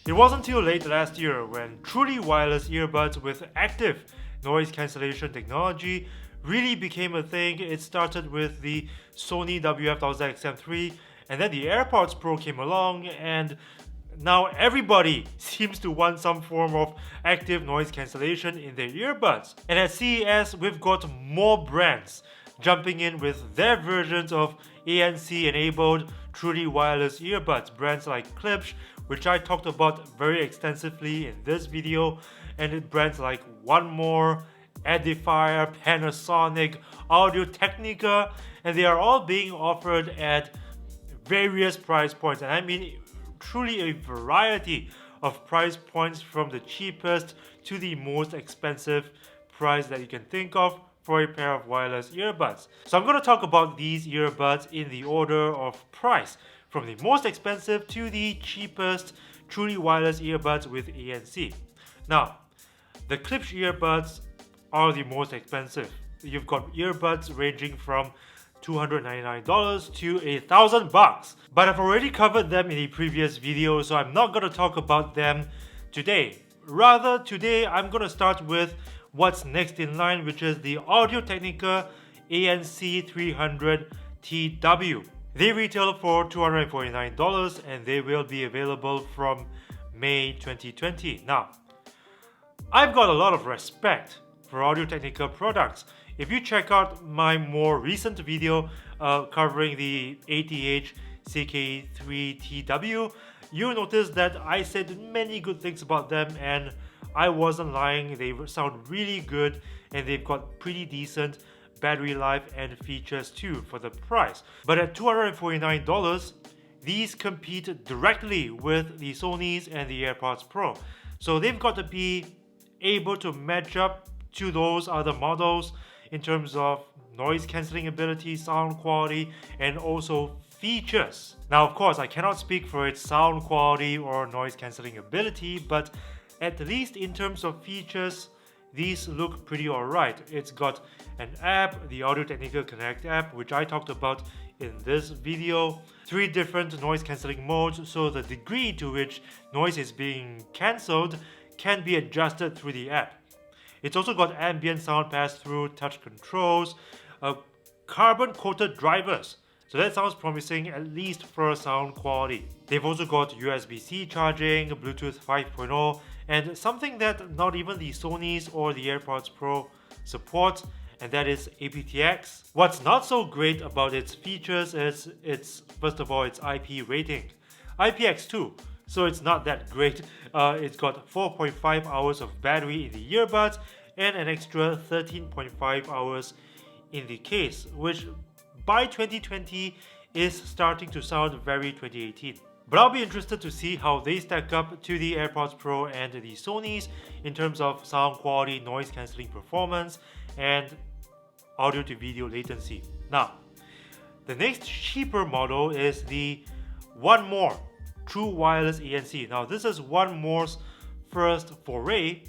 It wasn't until late last year when truly wireless earbuds with active noise cancellation technology really became a thing. It started with the Sony WF-1000XM3, and then the AirPods Pro came along, and now everybody seems to want some form of active noise cancellation in their earbuds. And at CES, we've got more brands jumping in with their versions of ANC-enabled truly wireless earbuds. Brands like Klipsch, which I talked about very extensively in this video, and brands like One More, Edifier, Panasonic, Audio-Technica, and they are all being offered at various price points. And I mean truly a variety of price points, from the cheapest to the most expensive price that you can think of for a pair of wireless earbuds. So I'm going to talk about these earbuds in the order of price, from the most expensive to the cheapest truly wireless earbuds with ANC. Now, the Klipsch earbuds are the most expensive. You've got earbuds ranging from $299 to $1,000, but I've already covered them in a previous video, so I'm not going to talk about them today. Rather, today I'm going to start with what's next in line, which is the Audio-Technica ANC300TW. They retail for $249 and they will be available from May 2020. Now, I've got a lot of respect for Audio-Technica products. If you check out my more recent video covering the ATH CK3TW, you'll notice that I said many good things about them, and I wasn't lying. They sound really good and they've got pretty decent battery life and features too for the price. But at $249, these compete directly with the Sonys and the AirPods Pro. So they've got to be able to match up to those other models in terms of noise cancelling ability, sound quality, and also features. Now, of course, I cannot speak for its sound quality or noise cancelling ability, but at least in terms of features, these look pretty alright. It's got an app, the Audio-Technica Connect app, which I talked about in this video, 3 different noise cancelling modes, so the degree to which noise is being cancelled can be adjusted through the app. It's also got ambient sound pass-through, touch controls, carbon-coated drivers. So that sounds promising, at least for sound quality. They've also got USB-C charging, Bluetooth 5.0, and something that not even the Sonys or the AirPods Pro support, and that is aptX. What's not so great about its features is first of all, its IP rating. IPX2, so it's not that great. It's got 4.5 hours of battery in the earbuds and an extra 13.5 hours in the case, which by 2020 is starting to sound very 2018. But I'll be interested to see how they stack up to the AirPods Pro and the Sonys in terms of sound quality, noise cancelling performance, and audio to video latency. Now, the next cheaper model is the One More True Wireless ANC. Now, this is One More's first foray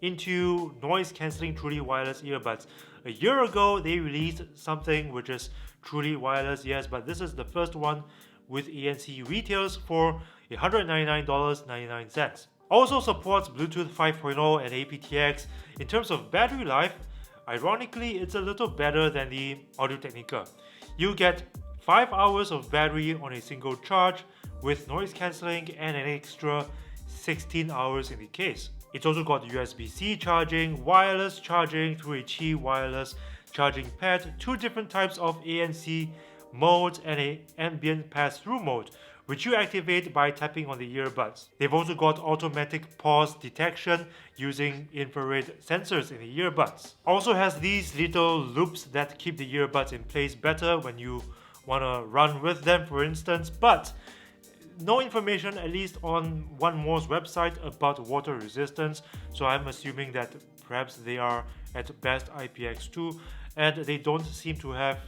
into noise cancelling truly wireless earbuds. A year ago, they released something which is truly wireless, yes, but this is the first one with ANC retails for $199.99. Also supports Bluetooth 5.0 and aptX. In terms of battery life, ironically, it's a little better than the Audio-Technica. You get 5 hours of battery on a single charge with noise cancelling and an extra 16 hours in the case. It's also got USB-C charging, wireless charging through a Qi wireless charging pad, 2 different types of ANC modes, and an ambient pass-through mode, which you activate by tapping on the earbuds. They've also got automatic pause detection using infrared sensors in the earbuds. Also has these little loops that keep the earbuds in place better when you want to run with them, for instance, but no information, at least on One More's website, about water resistance, so I'm assuming that perhaps they are at best IPX2, and they don't seem to have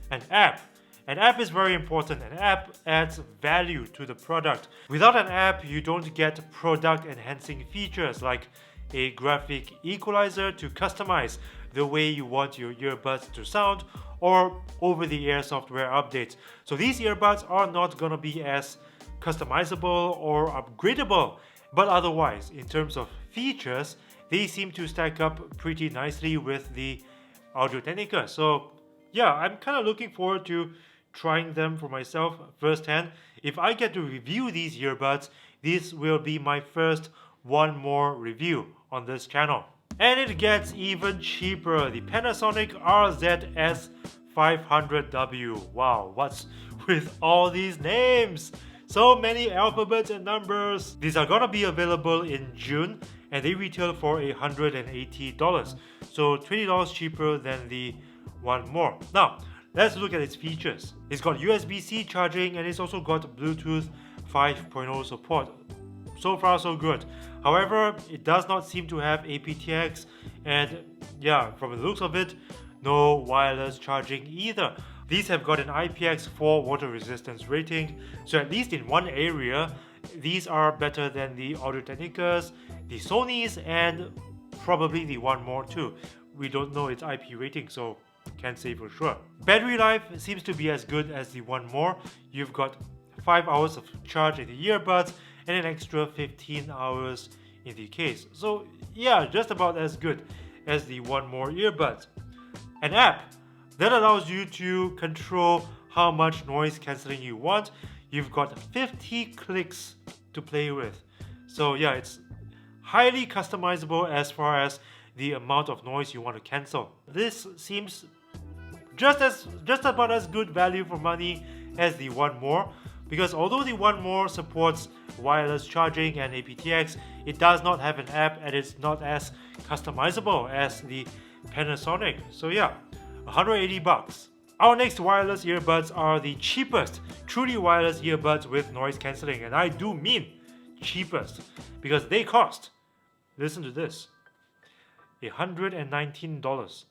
an app. An app is very important. An app adds value to the product. Without an app, you don't get product enhancing features like a graphic equalizer to customize the way you want your earbuds to sound, or over-the-air software updates. So these earbuds are not gonna be as customizable or upgradable But otherwise, in terms of features, they seem to stack up pretty nicely with the Audio-Technica. So yeah, I'm kind of looking forward to trying them for myself firsthand. If I get to review these earbuds, this will be my first One More review on this channel. And it gets even cheaper, the Panasonic RZS500W. Wow, what's with all these names? So many alphabets and numbers. These are gonna be available in June and they retail for $180. So $20 cheaper than the One More. Now, let's look at its features. It's got USB-C charging and it's also got Bluetooth 5.0 support. So far so good. However, it does not seem to have aptX and yeah, from the looks of it, no wireless charging either. These have got an IPX4 water resistance rating, so at least in one area, these are better than the Audio-Technicas, the Sonys, and probably the One More too. We don't know its IP rating, so can't say for sure. Battery life seems to be as good as the One More. You've got 5 hours of charge in the earbuds and an extra 15 hours in the case. So yeah, just about as good as the One More earbuds. An app that allows you to control how much noise cancelling you want. You've got 50 clicks to play with. So yeah, it's highly customizable as far as the amount of noise you want to cancel. This seems just about as good value for money as the One More, because although the One More supports wireless charging and aptX, it does not have an app and it's not as customizable as the Panasonic. So yeah, $180. Our next wireless earbuds are the cheapest truly wireless earbuds with noise cancelling, and I do mean cheapest because they cost, listen to this, $119.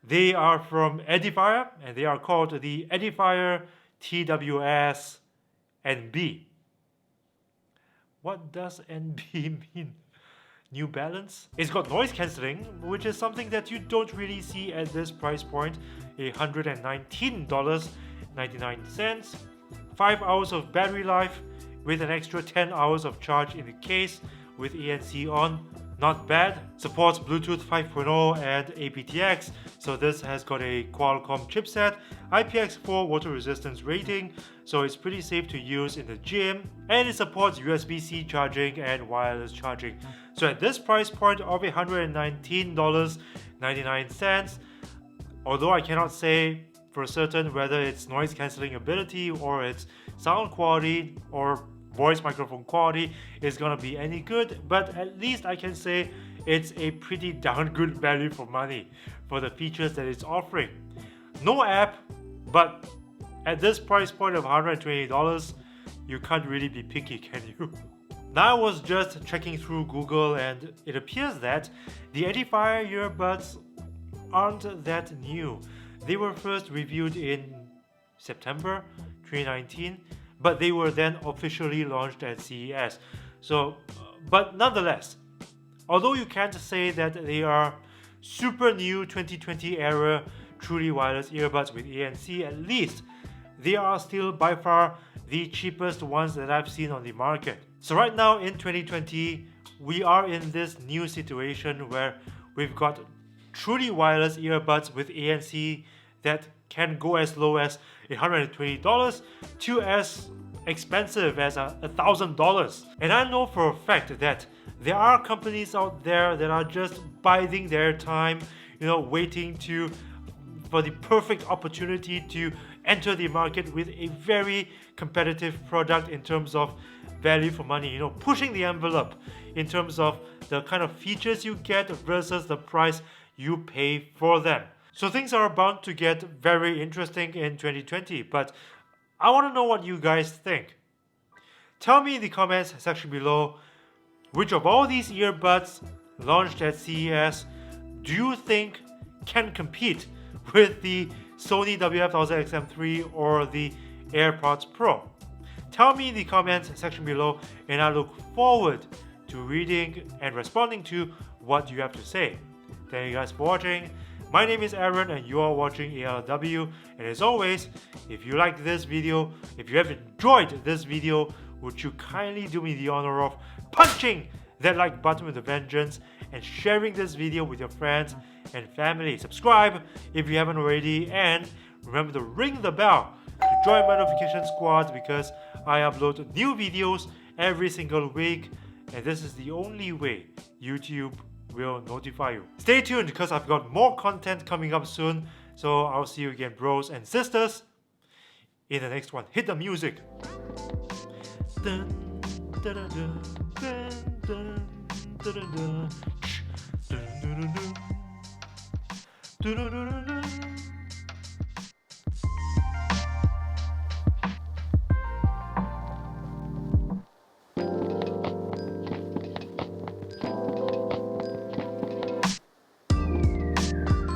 They are from Edifier and they are called the Edifier TWS NB. What does NB mean? New Balance? It's got noise cancelling, which is something that you don't really see at this price point. $119.99. 5 hours of battery life with an extra 10 hours of charge in the case with ANC on. Not bad. Supports Bluetooth 5.0 and aptX, so this has got a Qualcomm chipset, IPX4 water resistance rating, so it's pretty safe to use in the gym, and it supports USB-C charging and wireless charging. So at this price point of $119.99, although I cannot say for certain whether its noise cancelling ability or its sound quality or voice microphone quality is gonna be any good, but at least I can say it's a pretty darn good value for money for the features that it's offering. No app, but at this price point of $120, you can't really be picky, can you? Now I was just checking through Google and it appears that the Edifier earbuds aren't that new. They were first reviewed in September 2019, but they were then officially launched at CES. So, but nonetheless, although you can't say that they are super new 2020 era truly wireless earbuds with ANC, at least they are still by far the cheapest ones that I've seen on the market. So right now in 2020, we are in this new situation where we've got truly wireless earbuds with ANC that can go as low as $120 to as expensive as $1,000. And I know for a fact that there are companies out there that are just biding their time, waiting for the perfect opportunity to enter the market with a very competitive product in terms of value for money, pushing the envelope in terms of the kind of features you get versus the price you pay for them. So things are bound to get very interesting in 2020, but I want to know what you guys think. Tell me in the comments section below, which of all these earbuds launched at CES do you think can compete with the Sony WF-1000XM3 or the AirPods Pro? Tell me in the comments section below and I look forward to reading and responding to what you have to say. Thank you guys for watching. My name is Aaron and you are watching ALW, and as always, if you liked this video, if you have enjoyed this video, would you kindly do me the honor of punching that like button with a vengeance and sharing this video with your friends and family. Subscribe if you haven't already, and remember to ring the bell to join my notification squad because I upload new videos every single week, and this is the only way YouTube will notify you. Stay tuned because I've got more content coming up soon, so I'll see you again, bros and sisters, in the next one. Hit the music. Dun, dun, dun, dun, dun, dun, dun, dun, dun. Dun, dun, dun, dun. Dun, dun, dun, dun.